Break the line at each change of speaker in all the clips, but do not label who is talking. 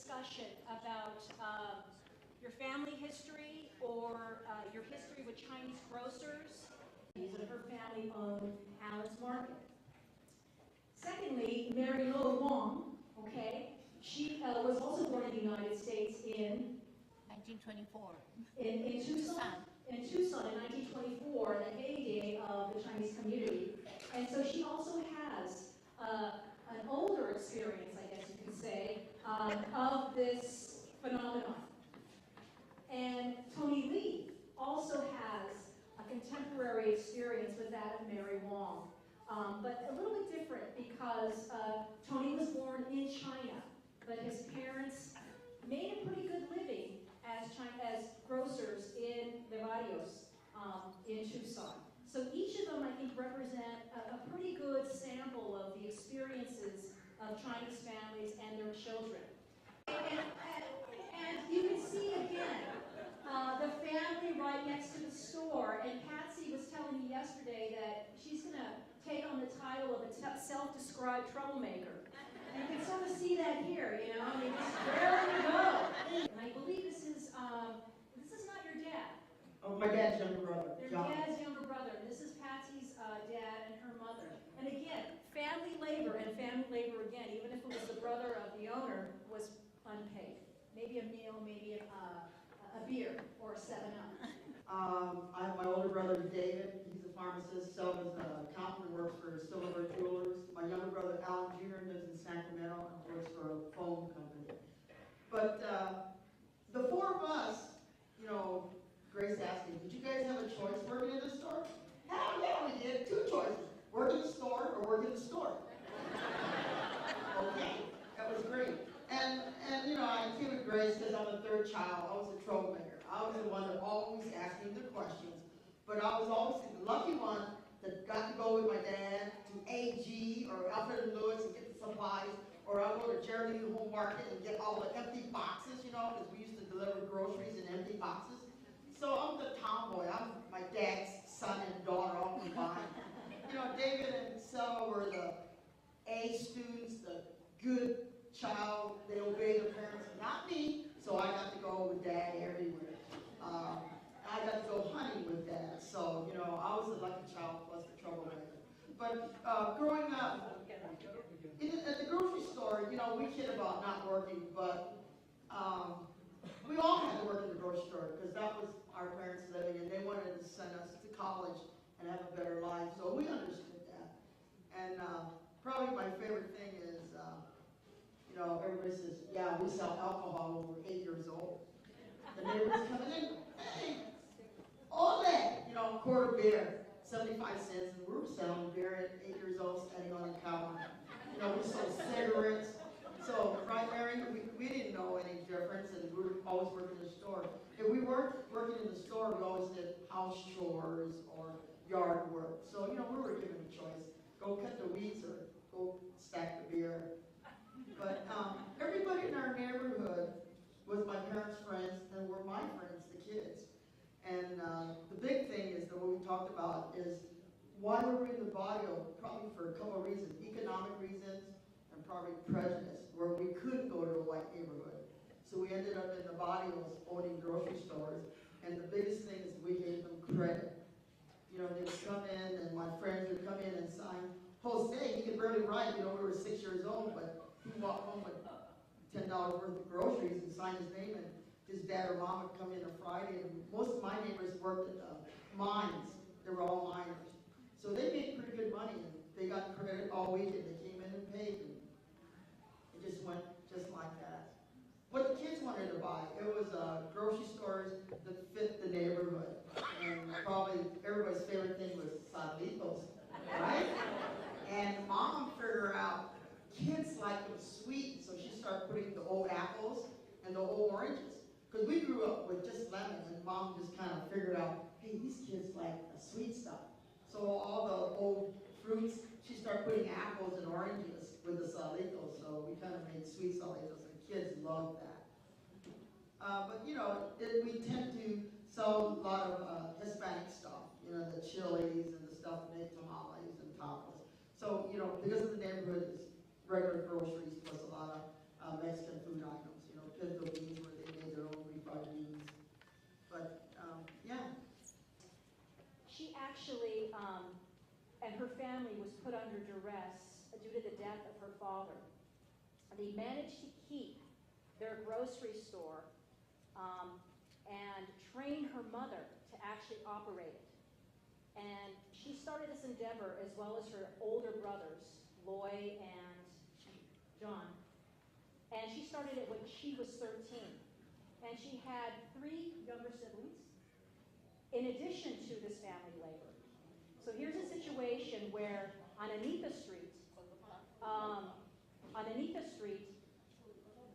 discussion about your family history or your history with Chinese grocers. Her family owned Allen's Market. Secondly, Mary Lo Wong, okay, she was also born in the United States in
1924.
In Tucson. In Tucson in 1924, the heyday of the Chinese community. And so she also has an older experience, I guess you could say, of this phenomenon. And Tony Lee also has a contemporary experience with that of Mary Wong. But a little bit different because Tony was born in China, but his parents made a pretty good living as grocers in the barrios in Tucson. So each of them, I think, represent a pretty good sample of the experiences of Chinese families and their children. And you can see again the family right next to the store. And Patsy was telling me yesterday that she's going to take on the title of a self-described troublemaker. And you can sort of see that here, you know. I mean, just where do you go? And I believe this is not your dad.
Oh, my dad's younger brother.
Their dad's younger brother. And this is Patsy's dad and her mother. And again, family labor and family labor again, even if it was the brother of the owner, was unpaid. Maybe a meal, maybe a beer or a 7-Up.
I have my older brother, David. He's a pharmacist, so is an accountant, works for Silver Jewelers. My younger brother, Alan Jr., lives in Sacramento and works for a phone company. But the four of us, you know, Grace asked me, did you guys have a choice working in the store? Hell yeah, we did. 2 choices. Work in the store or work in the store. Okay, that was great. And you know, I came with Grace because I'm the 3rd child. I was a troublemaker. I was the one that always asked me the questions. But I was always the lucky one that got to go with my dad to AG or Alfred and Lewis and get the supplies. Or I'll go to Jeremy Home Market and get all the empty boxes, you know, because we used to deliver groceries in empty boxes. So I'm the tomboy. I'm my dad's son and daughter all combined. You know, David and Selma were the A students, the good child. They obey their parents, not me. So I got to go with Dad everywhere. I got to go hunting with Dad. So, you know, I was the lucky child plus the troublemaker. But growing up at the grocery store, you know, we kid about not working, but we all had to work in the grocery store because that was our parents' living, and they wanted to send us to college and have a better life. So we understood that. And probably my favorite thing is, you know, everybody says, yeah, we sell alcohol when we're 8 years old. The neighbors coming in, hey, all that, you know, quart of beer, 75 cents, and we were selling beer at 8 years old, standing on a counter. You know, we sold cigarettes. So, right, Mary, we didn't know any difference, and we were always working in the store. If we weren't working in the store, we always did house chores or yard work. So, you know, we were given a choice. Go cut the weeds or go stack the beer. But everybody in our neighborhood was my parents' friends and were my friends, the kids. And the big thing is that what we talked about is why were we in the barrio? Probably for a couple of reasons. Economic reasons and probably prejudice, where we couldn't go to a white neighborhood. So we ended up in the barrios owning grocery stores. And the biggest thing is we gave them credit. You know, they would come in and my friends would come in and sign, Jose, he could barely write, you know, we were 6 years old, but he walked home with $10 worth of groceries and signed his name, and his dad or mom would come in on Friday, and most of my neighbors worked at the mines. They were all miners. So they made pretty good money, and they got credit all weekend. They came in and paid, and it just went just like that. What the kids wanted to buy, it was grocery stores that fit the neighborhood. And probably everybody's favorite thing was Salitos, right? And mom figured out kids like them sweet, so she started putting the old apples and the old oranges. Because we grew up with just lemons, and mom just kind of figured out, hey, these kids like the sweet stuff. So all the old fruits, she started putting apples and oranges with the Salitos, so we kind of made sweet Salitos, and kids loved that. But you know, we tend to sell a lot of Hispanic stuff, you know, the chilies and the stuff that make tamales and tacos. So, you know, because of the neighborhood is regular groceries plus a lot of Mexican food items, you know, the domain where they made their own refried beans. But, yeah.
She actually, and her family was put under duress due to the death of her father. They managed to keep their grocery store and train her mother to actually operate it. And she started this endeavor as well as her older brothers, Loy and John. And she started it when she was 13. And she had 3 younger siblings in addition to this family labor. So here's a situation where on Anita Street,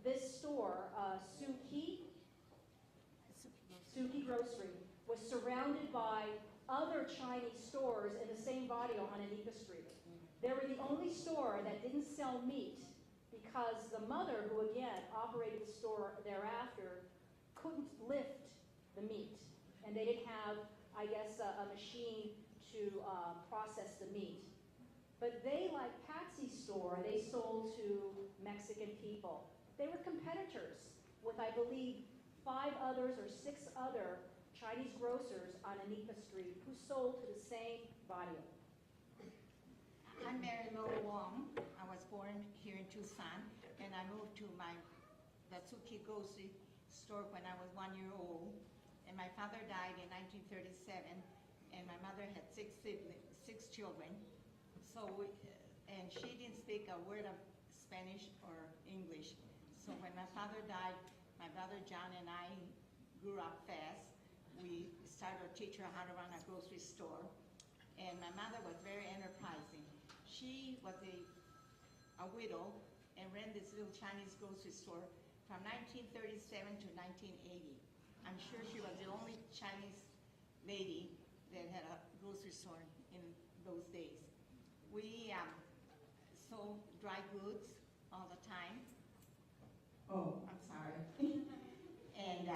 this store, Suki Grocery, was surrounded by other Chinese stores in the same barrio on Anita Street. They were the only store that didn't sell meat because the mother, who again operated the store thereafter, couldn't lift the meat. And they didn't have, I guess, a machine to process the meat. But they, like Patsy's store, they sold to Mexican people. They were competitors with, I believe, 5 others or 6 other Chinese grocers on Anita Street who sold to the same barrio.
I'm Mary Lo Wong. I was born here in Tucson, and I moved to the Suki grocery store when I was 1 year old. And my father died in 1937, and my mother had 6 siblings, 6 children. So, and she didn't speak a word of Spanish or English. So when my father died, my brother John and I grew up fast. We started to teach her how to run a grocery store. And my mother was very enterprising. She was a widow and ran this little Chinese grocery store from 1937 to 1980. I'm sure she was the only Chinese lady that had a grocery store in those days. We sold dry goods all the time. Oh, I'm sorry. And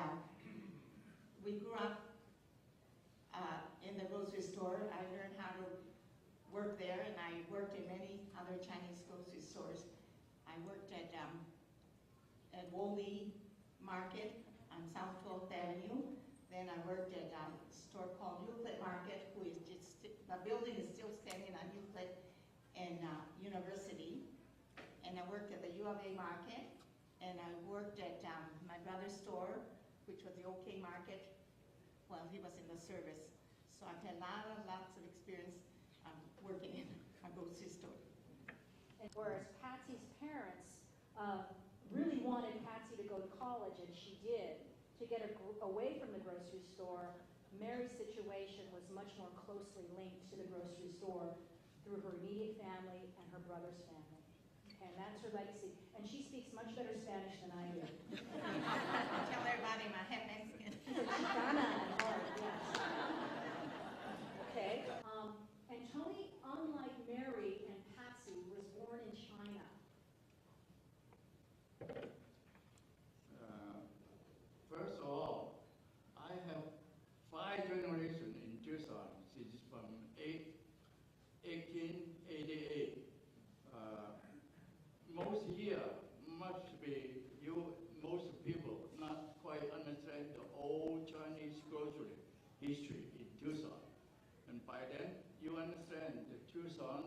we grew up in the grocery store. I learned how to work there, and I worked in many other Chinese grocery stores. I worked at Woolley Market on South 12th Avenue. Then I worked at a store called Euclid Market, who is just, the building is still standing on Euclid and University. And I worked at the U of A Market, and I worked at my brother's store, which was the OK Market, while he was in the service. So I've had lots of experience working in a grocery store.
And whereas Patsy's parents really wanted Patsy to go to college, and she did, to get her away from the grocery store, Mary's situation was much more closely linked to the grocery store through her immediate family and her brother's family. Okay, and that's her legacy. And she speaks much better Spanish than I do.
Tell everybody I'm half Mexican.
She's a Chicana at heart, yes. Okay. And Tony, unlike Mary and Patsy, was born in China.
First of all, I have 5 generations in Tucson. It's from 1888. Most year must be most people not quite understand the old Chinese grocery history in Tucson. And by then, you understand the Tucson,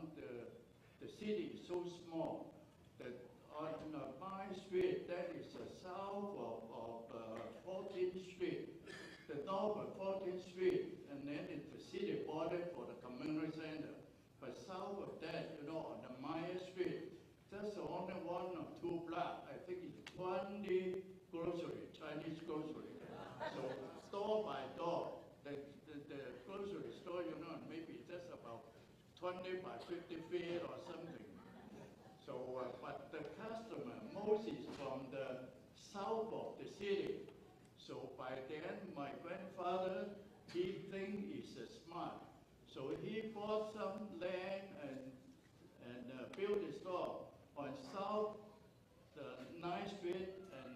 the city is so small that on my street, that is the south of 14th Street, the north of 14th Street, and then it's the city border for the community center. But south of that, on the Maya Street, that's only 1 or 2 blocks. I think it's 20 grocery, Chinese grocery. So door by door, the grocery store, maybe just about 20 by 50 feet or something. So, but the customer, most is from the south of the city. So by then, my grandfather, he think he's smart. So he bought some land and built a store on South 9th Street and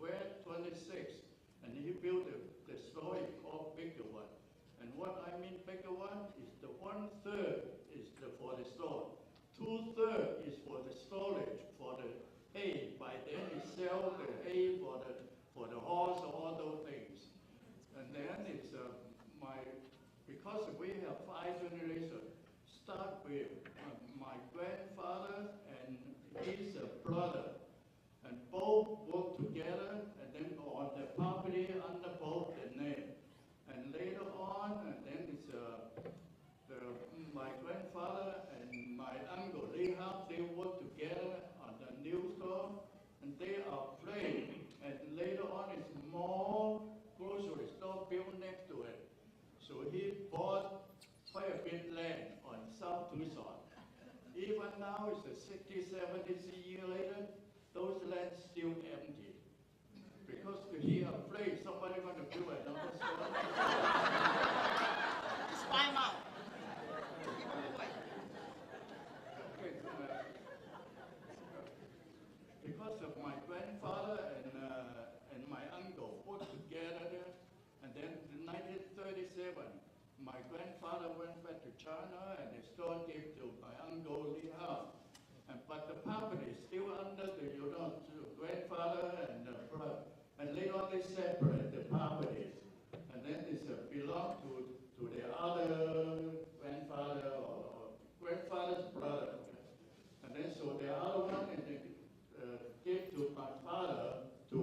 West 26th. And he built the store he called Bigger One. And what I mean bigger one is the 1/3 is for the store. 2/3 is for the storage, for the hay. By then he sell the hay for the horse, all those things. And then it's because we have 5 generations. Start with my grandfather and his brother, and both work together, and then on the property under both the name. And later on, and then it's my grandfather and my uncle, they work together on the new store, and they are friends. And later on, it's more grocery store built next to it. So he bought quite a bit land on South Tucson. Even now, it's a 60, 70 years later, those lands still empty. Because he afraid somebody going to build another store.
Just buy them out. Give them away.
Because of my grandfather and my uncle worked together there, and then in 1937, my grandfather went back to China, and the store gave to my uncle Li Hao. But the property is still under the grandfather and the brother. And later on they separate the properties, and then it belong to the other grandfather or grandfather's brother. And then so the other one gave to my father to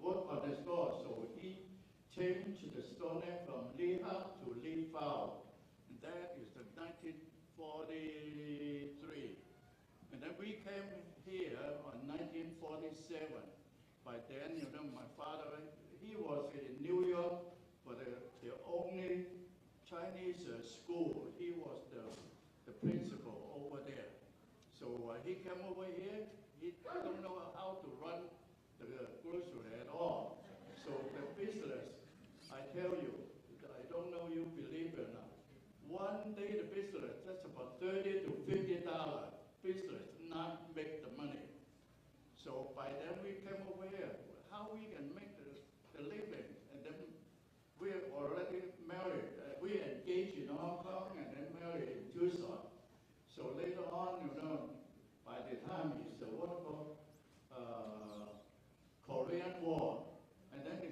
work on the store. So he changed the store name from Li Hao to Li Fao. And that is the 1943. And then we came here on 1947. By then, my father, he was in New York for the only Chinese school. He was the principal over there. So he came over here. He don't know how to run the grocery at all. So the business, I tell you, I don't know you believe it or not. One day the business, that's about $30 to $50 business, not make the money. So by then we came over here, how we can make the living, and then we're already married. We engaged in Hong Kong and then married in Tucson. So later on, by the time it's what called Korean War, and then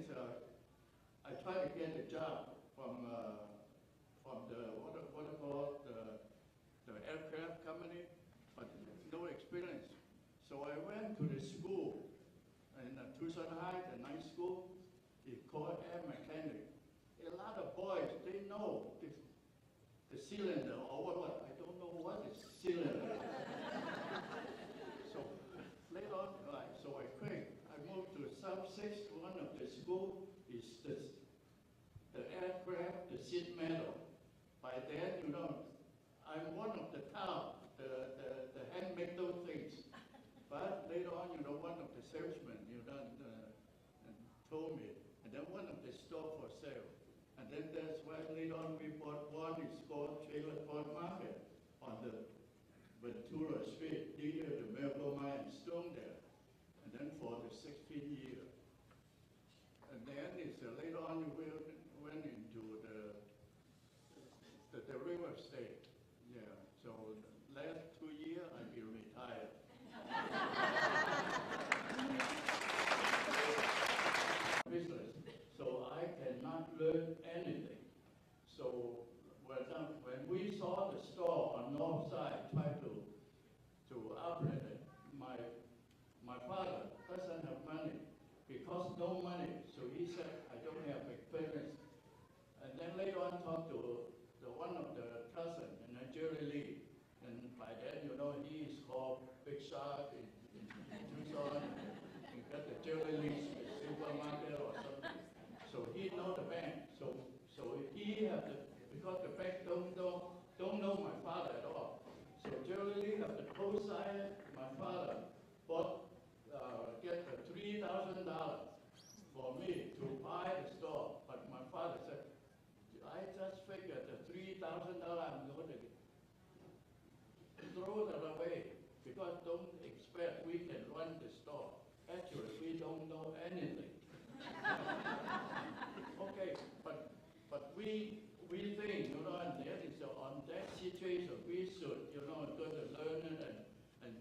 I tried to get a job from the what called the aircraft company, but no experience. So I went to the school in Tucson Heights, a nice school. It's called air mechanic. A lot of boys, they know the cylinder or what. I don't know what is cylinder. So later on, so I quit. I moved to South 6. One of the school is the aircraft, the sheet metal. By then, I'm one of the top, the handmade those things. But later on, one of the salesmen, told me, and then one of the store for sale. And then that's why later on we bought one, it's called Trailer Park Market on the Ventura Street, near the Miracle Mine Stone there. And then for the 16 years. And then it's later on we went into the real estate. Yeah, so the last 2 years I've been retired. Business, so I cannot learn anything. So when we saw the store on north side, tried to operate it, my father doesn't have money because no money. So he said, I don't have experience. And then later on talked to one of the cousins, Jerry Lee. And by then, he is called Big Shot in Tucson. You got the Jerry Lee supermarket or something. So he know the bank. So he have because the bank don't know my father at all. So Jerry Lee have the both side. My father get the $3,000 for me to buy the store. But my father said, I just figured the $3,000 I'm going to throw that away because don't expect we can run the store. Actually, we don't know anything. Okay, but we think, and that is on that situation, we should, go to learn it and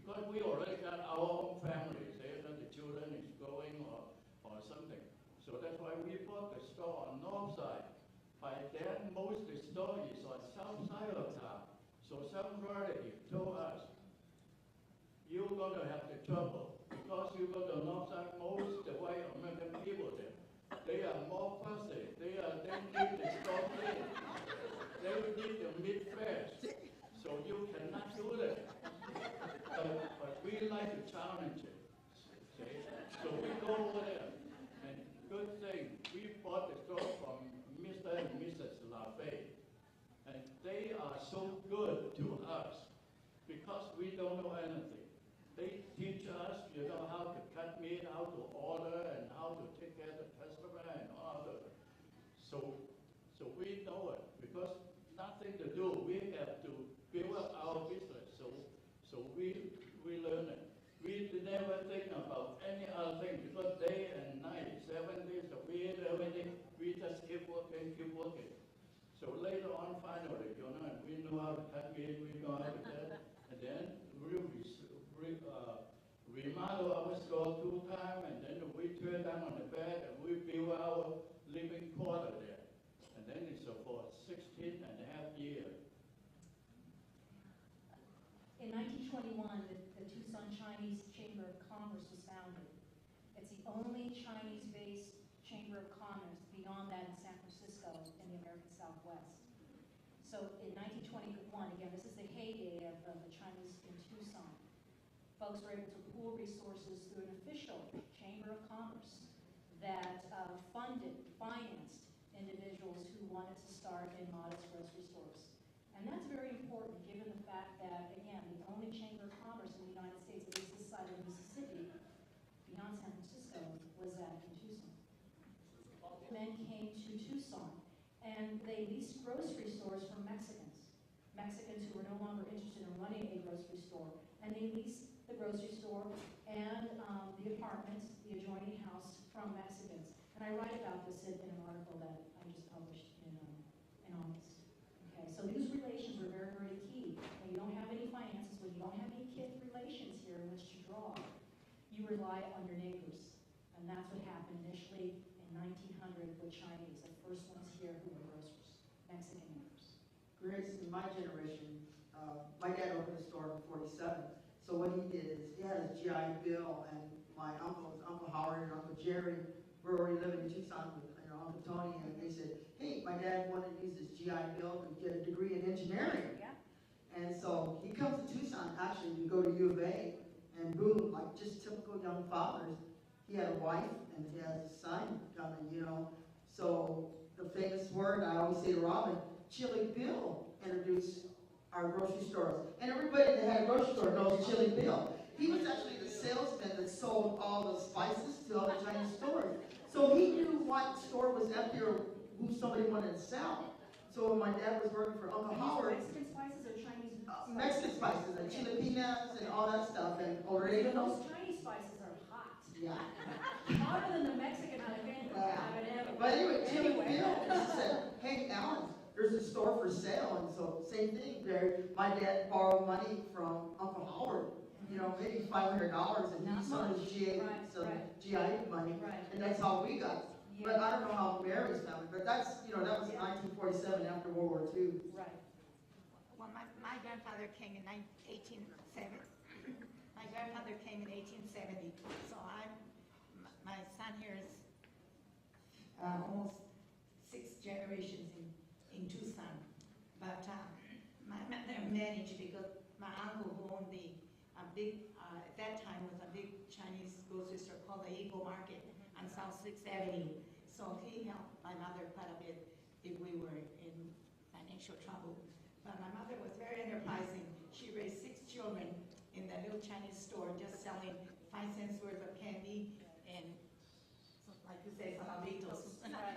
because we already got our own families there, that the children is growing or something. So that's why we bought the store on north side. By then, most of the store is on south side of town. So some relative told us, you're going to have the trouble because you go to north side, most of the white American people there, they are more fussy. They need the store clean. They need the meat fresh. So you cannot do that. But we like to challenge it. See? So we go over there. And good thing, we bought the store from Mr. and Mrs. LaFay. And they are so good to us because we don't know anything. They teach us, how to cut meat, how to order, and how to take care of the customer and all that. So we know it because nothing to do. We have to build up our business. So we learn it. We never think about any other thing because day and night, 7 days a week, everything, we just keep working. So later on, finally, we know how to cut meat, we know how to cut, and then we remodel our store 2 times, and then we turn down on the back, and we build our living quarter there. And then it's for 16 and a half years.
In 1921, the Tucson Chinese Chamber of Commerce was founded. It's the only Chinese-based Chamber of Commerce beyond that in San Francisco in the American Southwest. So in 1921, again, this is the heyday of the Chinese in Tucson. Folks were able to pool resources through an official Chamber of Commerce that financed individuals who wanted to start in modest grocery stores. And that's very important given the fact that, again, the only Chamber of Commerce in the United States, at least this side of Mississippi, beyond San Francisco, was that in Tucson. Men came to Tucson, and they leased grocery stores from Mexicans who were no longer interested in running a grocery store. And they leased the grocery store and the apartments, the adjoining house, from Mexicans. And I write about this in an article that I just published in August. Okay, so these relations are very, very key. When you don't have any finances, when you don't have any kith relations here in which to draw, you rely on your neighbors. And that's what happened initially in 1900 with Chinese, the first ones here who were grocers, Mexican neighbors.
Grace, in my generation, my dad opened a store in 47. So what he did is he had his GI Bill, and my uncles, Uncle Howard and Uncle Jerry, were already living in Tucson with Uncle Tony, and they said, hey, my dad wanted to use his GI Bill to get a degree in engineering.
Yeah.
And so he comes to Tucson, actually, to go to U of A, and boom, like just typical young fathers, he had a wife and he has a son coming, So the famous word I always say to Robin, Chili Bill introduced our grocery stores. And everybody that had a grocery store knows Chili Bill. He was actually the salesman that sold all the spices to all the Chinese stores. So he knew what store was empty or who somebody wanted to sell. So when my dad was working for Uncle Howard,
Mexican spices or Chinese spices?
Mexican spices, like chili peanuts and all that stuff, and
Even
oregano.
those Chinese spices are hot.
Yeah.
Hotter than the Mexican jalapeno.
But anyway, Chili Bill said, hey, Alan, there's a store for sale. And so same thing there. My dad borrowed money from Uncle Howard, maybe $500, and he sold his GI money, and that's how we got.
Yeah.
But I don't know how Mary's family, but that's, that was 1947 after World War II.
Right.
Well, my grandfather came in 1870. My grandfather came in 1870, so my son here is almost 6 generations in Tucson. But my mother managed because my uncle who owned at that time was a big Chinese grocery store called the Eagle Market on South 6th Avenue. So he helped my mother quite a bit if we were in financial trouble. But my mother was very enterprising. She raised 6 children in that little Chinese store, just selling 5 cents worth of candy and, like you say, salabitos. A lot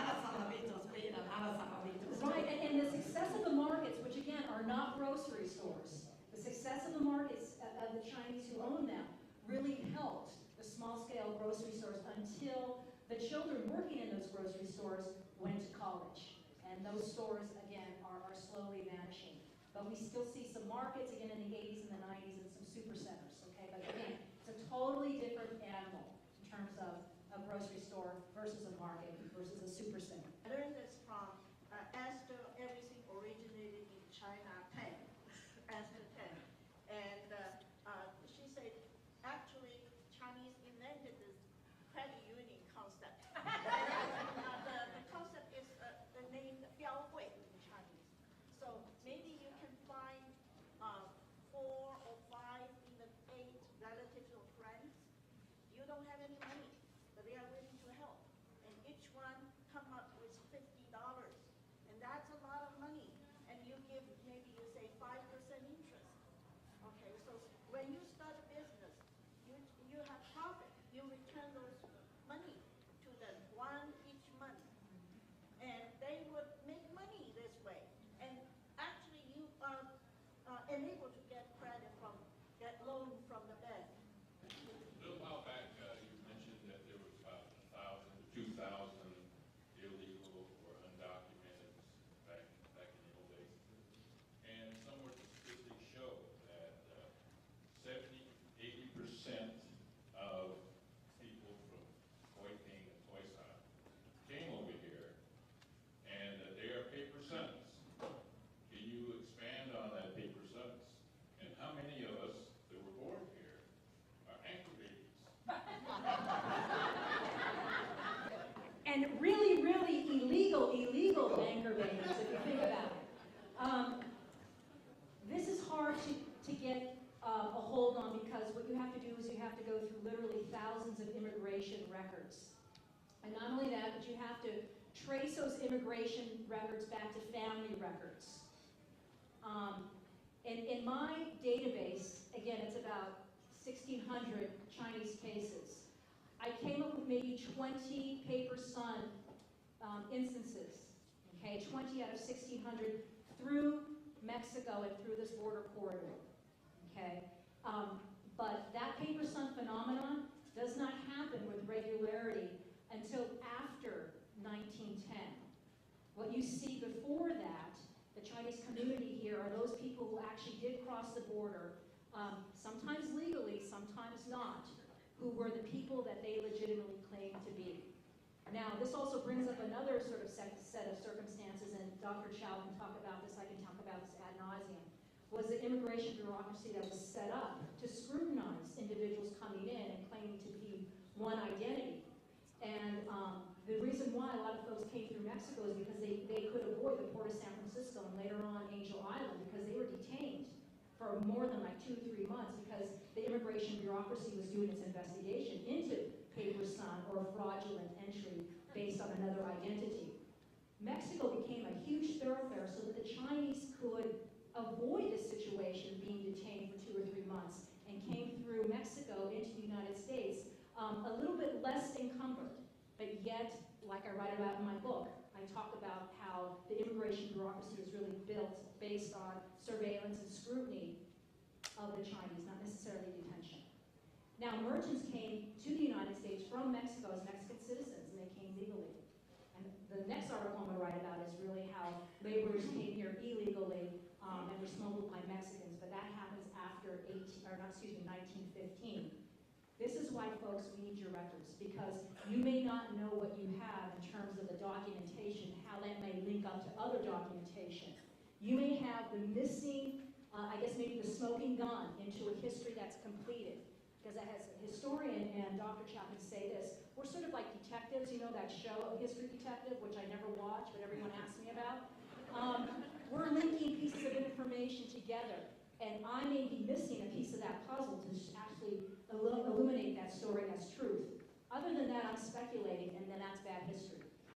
of salabitos, but a lot of salabitos.
Right, and the success of the markets, which again are not grocery stores, the success of the markets of the Chinese who own them really helped the small-scale grocery stores until the children working in those grocery stores went to college. And those stores, again, are slowly vanishing. But we still see some markets, again, in the 80s and the 90s and some super centers, okay? But again, it's a totally different animal in terms of a grocery store versus a market versus a super center.
I learned this from Esther, everything originated in China 10, Esther 10. And she said, actually, Chinese invented this credit union concept. The concept is the name Biaohui in Chinese. So maybe you can find 4 or 5 in the 8 relatives or friends. You don't have any money, but they are willing to help. And each one come up with $50. And that's a lot of money. And you give, maybe you say 5% interest. Okay, so when you start a business, you have profit. You return those money to them, one each month. And they would make money this way. And actually you are enabled to get credit get loan from the bank.
A little while back, you mentioned that there was about 1,000 to 2,000 illegal or undocumented back in the old days. And somewhere the statistics show that 70–80% of people from Hoi King and Hoi San came over here, and they are paper sons. Can you expand on that paper sons? And how many of us that were born here are anchor babies?
And really, really illegal banker babies, if you think about it. This is hard to get a hold on because what you have to do is you have to go through literally thousands of immigration records. And not only that, but you have to trace those immigration records back to family records. In my database, again, it's about 1,600 Chinese cases. I came up with maybe 20 paper son instances, okay, 20 out of 1,600 through Mexico and through this border corridor, okay? But that paper son phenomenon does not happen with regularity until after 1910. What you see before that, the Chinese community here are those people who actually did cross the border, sometimes legally, sometimes not, who were the people that they legitimately claimed to be. Now, this also brings up another sort of set of circumstances, and Dr. Chow can talk about this, I can talk about this ad nauseum, was the immigration bureaucracy that was set up to scrutinize individuals coming in and claiming to be one identity. And the reason why a lot of folks came through Mexico is because they could avoid the port of San Francisco and later on Angel Island because they were detained for more than like 2 or 3 months because the immigration bureaucracy was doing its investigation into paper son or fraudulent entry based on another identity. Mexico became a huge thoroughfare so that the Chinese could avoid this situation of being detained for 2 or 3 months and came through Mexico into the United States a little bit less encumbered, but yet, like I write about in my book, I talk about how the immigration bureaucracy is really built based on surveillance and scrutiny of the Chinese, not necessarily detention. Now, merchants came to the United States from Mexico as Mexican citizens, and they came legally. And the next article I'm going to write about is really how laborers came here illegally and were smuggled by Mexicans, but that happens after 1915. This is why, folks, we need your records, because you may not know what you have in terms of the documentation, how that may link up to other documentation. You may have the missing, I guess maybe the smoking gun into a history that's completed. Because as a historian, and Dr. Chow can say this, we're sort of like detectives, you know, that show, History Detective, which I never watch, but everyone asks me about. We're linking pieces of information together, and I may be missing a piece of that puzzle to actually illuminate that story as truth. Other than that, I'm speculating, and then that's bad history.